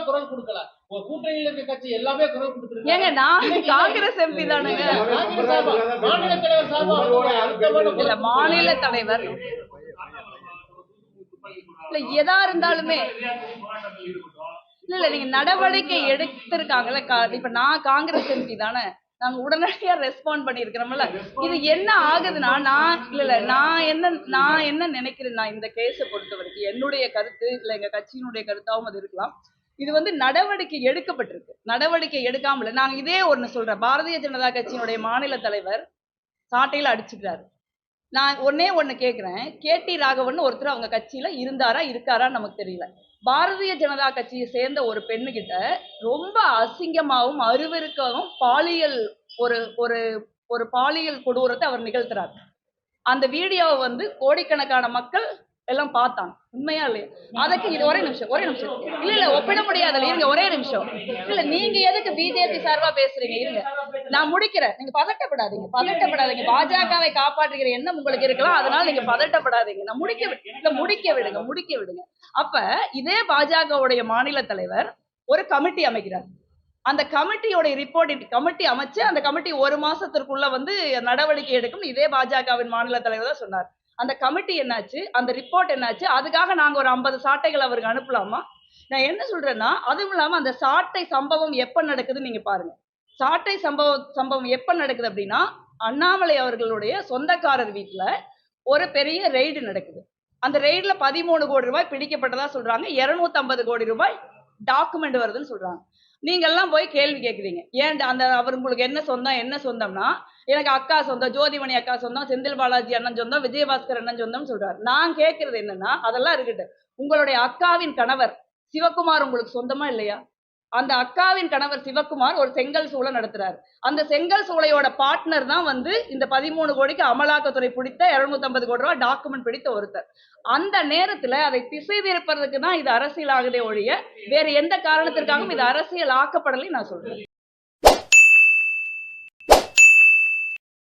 குரல் கொடுக்கல. கூட்டணியில் இருக்க கட்சி எல்லாமே குரல் கொடுத்துருக்காங்க. ஏங்க நான் காங்கிரஸ் எம்பி தானுங்க. மாநில தலைவர் சார்பா மாநில தலைவர் இல்ல எதா இருந்தாலுமே இல்ல நீங்க நடவடிக்கை எடுத்திருக்காங்கல்ல. இப்ப நான் காங்கிரஸ் எம்பி தானே, நாங்க உடனடியா ரெஸ்பாண்ட் பண்ணிருக்கிறோம்ல. இது என்ன ஆகுதுன்னா நான் என்ன நினைக்கிறேன்னா, இந்த கேஸை பொறுத்த வரைக்கும் என்னுடைய கருத்து இல்ல எங்க கட்சியினுடைய கருத்தாவும் அது இருக்கலாம். இது வந்து நடவடிக்கை எடுக்கப்பட்டிருக்கு. நடவடிக்கை எடுக்காமல நாங்க இதே ஒண்ணு சொல்றேன். பாரதிய ஜனதா கட்சியினுடைய மாநில தலைவர் சாட்டையில அடிச்சுக்கிறாரு. நான் ஒண்ணு கேக்குறேன். KT ராகவன் ஒருத்தர் அவங்க கட்சியில இருந்தாரா இருக்காரான்னு நமக்கு தெரியல. பாரதிய ஜனதா கட்சியை சேர்ந்த ஒரு பெண்ணுகிட்ட ரொம்ப அசிங்கமாவும் அருவருக்கவும் பாலியல் ஒரு பாலியல் கொடூரத்தை அவர் நிகழ்த்துறாரு. அந்த வீடியோவை வந்து கோடிக்கணக்கான மக்கள் எல்லாம் பார்த்தாங்க. உண்மையா இல்லையா? அதுக்கு இது ஒரே நிமிஷம் இல்ல ஒப்பிட முடியாது. இருங்க ஒரே நிமிஷம். இல்ல நீங்க எதுக்கு பிஜேபி சார்பா பேசுறீங்க? இருங்க நான் முடிக்கிறேன். நீங்க பதட்டப்படாதீங்க. பாஜகவை காப்பாற்றுகிற எண்ணம் உங்களுக்கு இருக்கலாம், அதனால நீங்க பதட்டப்படாதீங்க. நான் முடிக்க விடுங்க. அப்ப இதே பாஜகவுடைய மாநில தலைவர் ஒரு கமிட்டி அமைக்கிறார். அந்த கமிட்டியோட ரிப்போர்ட் கமிட்டி அமைச்சு அந்த கமிட்டி 1 மாசத்திற்குள்ள வந்து நடவடிக்கை எடுக்கும் இதே பாஜகவின் மாநில தலைவர் தான் சொன்னார். அந்த கமிட்டி என்னாச்சு, அந்த ரிப்போர்ட் என்னாச்சு? அதுக்காக நாங்க ஒரு 50 சாட்டைகள் அவருக்கு அனுப்பலாமா? நான் என்ன சொல்றேன்னா, அதுவும் இல்லாம அந்த சாட்டை சம்பவம் எப்ப நடக்குதுன்னு நீங்க பாருங்க. சாட்டை சம்பவம் எப்ப நடக்குது அப்படின்னா, அண்ணாமலை அவர்களுடைய சொந்தக்காரர் வீட்டுல ஒரு பெரிய ரெய்டு நடக்குது. அந்த ரெய்டுல 13 கோடி ரூபாய் பிடிக்கப்பட்டதா சொல்றாங்க. 250 கோடி ரூபாய் டாக்குமெண்ட் வருதுன்னு சொல்றாங்க. நீங்க எல்லாம் போய் கேள்வி கேட்குறீங்க. ஏன் அந்த அவர் உங்களுக்கு என்ன சொந்தம்னா, எனக்கு அக்கா சொந்தம், ஜோதிமணி அக்கா சொந்தம், செந்தில் பாலாஜி அண்ணன் சொந்தம், விஜயபாஸ்கர் அண்ணன் சொந்தம் சொல்றாரு. நான் கேட்கறது என்னன்னா, அதெல்லாம் இருக்கட்டும். உங்களுடைய அக்காவின் கணவர் சிவகுமார் உங்களுக்கு சொந்தமா இல்லையா? அந்த அக்காவின் கணவர் சிவகுமார் ஒரு செங்கல் சூளை நடத்துறாரு. அந்த செங்கல் சூளையோட பார்ட்னர் தான் வந்து இந்த 13 கோடிக்கு அமலாக்கத்துறை பிடித்த 250 கோடி ரூபாய் டாக்குமெண்ட் பிடித்த ஒருத்தர். அந்த நேரத்துல அதை திசை திருப்பறதுக்கு தான் இது அரசியல் ஆகுதே ஒழிய வேற எந்த காரணத்திற்காகவும் இது அரசியல் ஆக்கப்படலை நான் சொல்றேன்.